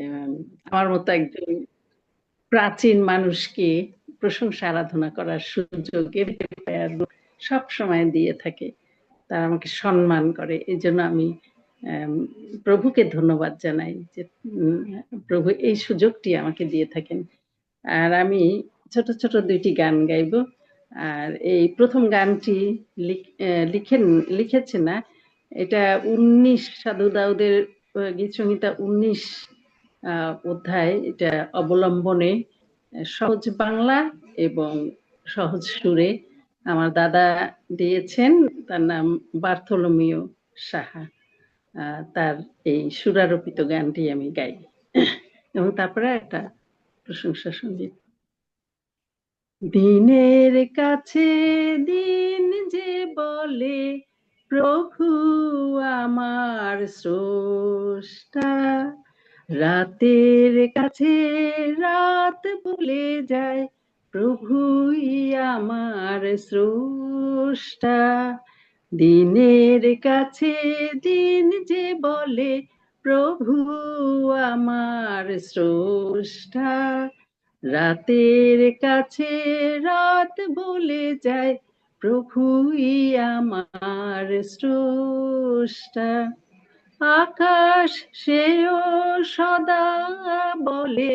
এবং আমার মতো একজন প্রাচীন মানুষকে প্রশংসা আরাধনা করার সুযোগ সব সময় দিয়ে থাকে। তারা আমাকে সম্মান করে। এজন্য আমি প্রভুকে ধন্যবাদ জানাই যে প্রভু এই সুযোগটি আমাকে দিয়ে থাকেন। আর আমি ছোট ছোট 2টি গান গাইব। আর এই প্রথম গানটি লিখেছে না, এটা 19 সাধু দাউদের গীত সংহিতা 19 অধ্যায়, এটা অবলম্বনে সহজ বাংলা এবং সহজ সুরে আমার দাদা দিয়েছেন। তার নাম বার্থোলোমিও সাহা। তার এই সুরারোপিত গানটি আমি গাই এবং তারপরে একটা প্রশংসা সঙ্গীত। দিনের কাছে দিন যে বলে প্রভু আমার স্রষ্টা, রাতের কাছে রাত বলে যায় প্রভুই আমার স্রষ্টা। দিনের কাছে দিন যে বলে প্রভু আমার স্রষ্টা, রাতের কাছে রাত বলে যায় প্রভুই আমার স্রষ্টা। আকাশ সেও সদা বলে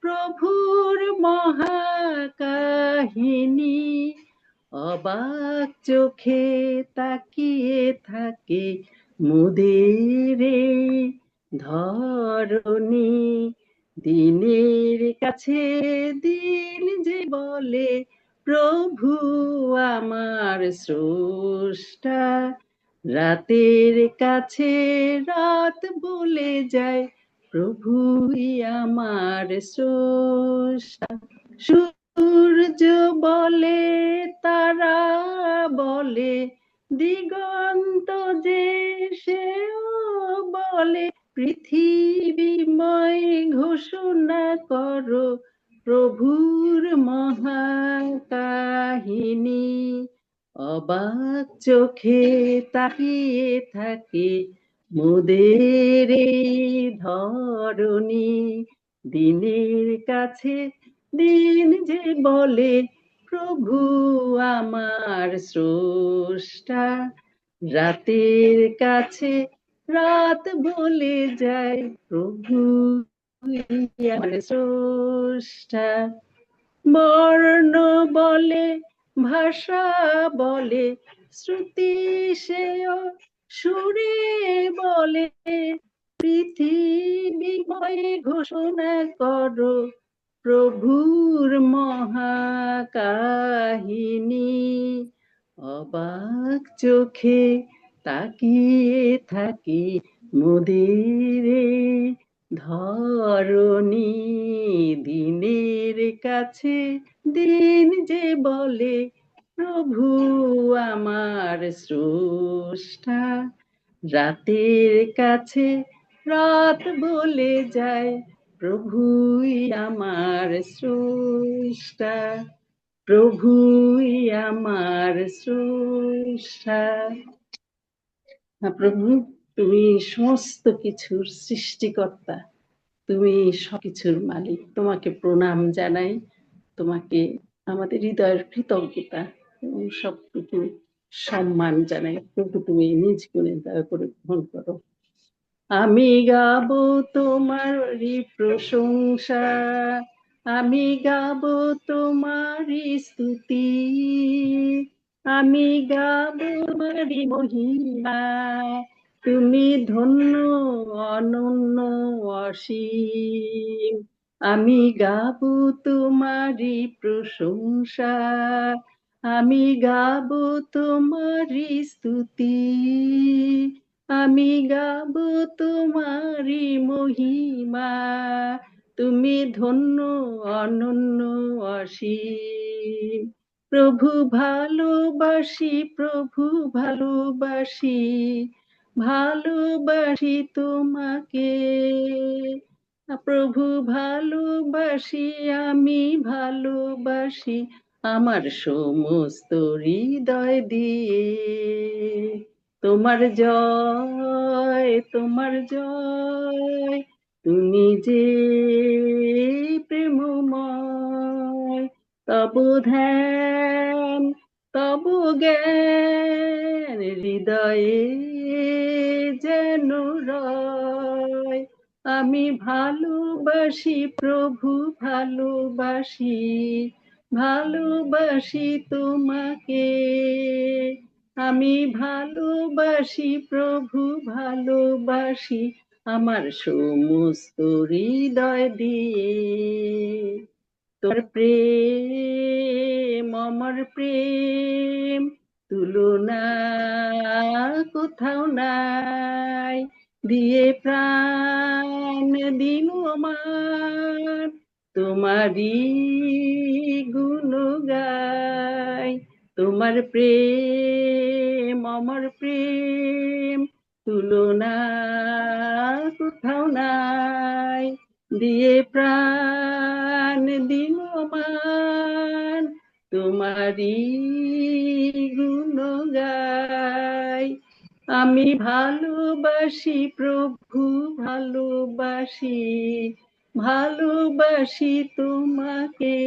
প্রভুর মহাকাহিনী, অবাক চোখে তাকিয়ে থাকে মোদের ধরণী। দিনের কাছে দিন যে বলে প্রভু আমার স্রষ্টা, রাতের কাছে রাত বলে যায় প্রভুই আমার স্রষ্টা। সূর্য বলে তারা বলে দিগন্ত যে সেও বলে পৃথিবীময় ঘোষণা করো প্রভুর মহাকাহিনী, অবাক চোখে তাকিয়ে থাকে মোদের ধরণী। দিনের কাছে দিন যে বলে প্রভু আমার স্রষ্টা, রাতের কাছে রাত বলে যায় প্রভু আমার স্রষ্টা। বর্ণ বলে ভাষা বলে শ্রুতি সেও সুরে বলে পৃথিবীময় ঘোষণা করো প্রভুর মহাকাহিনী, অবাক চোখে তাকিয়ে থাকি মোদের ধরণী। দিনের কাছে দিন যে বলে প্রভু আমার স্রষ্টা, রাতের কাছে রাত বলে যায় প্রভুই আমার স্রষ্টা, প্রভুই আমার স্রষ্টা। প্রভু, তুমি সমস্ত কিছুর সৃষ্টিকর্তা, তুমি সবকিছুর মালিক। তোমাকে প্রণাম জানাই, তোমাকে আমাদের হৃদয়ের কৃতজ্ঞতা এবং সবটুকু সম্মান জানাই। প্রভু, তুমি নিজ গুণে দয়া করে গ্রহণ করো। আমি গাবো তোমারই প্রশংসা, আমি গাবো তোমারই স্তুতি, আমি গাবো তোমারই মহিমা, তুমি ধন্য অনন্য অসীম। আমি গাবো তোমারই প্রশংসা, আমি গাবো তোমারই স্তুতি, আমি গাবো তোমারই মহিমা, তুমি ধন্য অনন্য অসীম। প্রভু ভালোবাসি, প্রভু ভালোবাসি, ভালোবাসি তোমাকে। প্রভু ভালোবাসি, আমি ভালোবাসি আমার সমস্ত হৃদয় দিয়ে। তোমার জয়, তোমার জয়, তুমি যে প্রেমময়, তব ধ্যান তব জ্ঞান হৃদয়ে যেন রয়। আমি ভালোবাসি প্রভু, ভালোবাসি, ভালোবাসি তোমাকে। আমি ভালোবাসি প্রভু, ভালোবাসি আমার সমস্ত হৃদয় দিয়ে। তোর প্রেম, আমার প্রেম, তুলনা কোথাও নাই। দিয়ে প্রাণ দিল আমার, তোমারই গুণ গাই। তোমার প্রেম, আমার প্রেম, তুলনা কোথাও নাই। দিয়ে প্রাণ দিল আমার, তোমারই গুণ গাই। আমি ভালোবাসি প্রভু, ভালোবাসি, ভালোবাসি তোমাকে।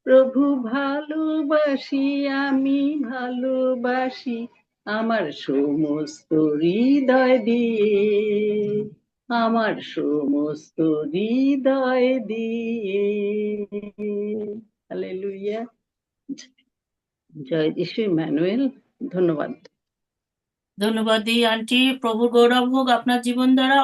প্রভু ভালোবাসি, আমি ভালোবাসি আমার সমস্ত হৃদয় দিয়ে, আমার সমস্ত হৃদয় দিয়ে। হালেলুয়া। জয় যিশু ইম্মানুয়েল। ধন্যবাদ। ধন্যবাদ দিই আন্টি। প্রভুর গৌরব হোক আপনার জীবন দ্বারা।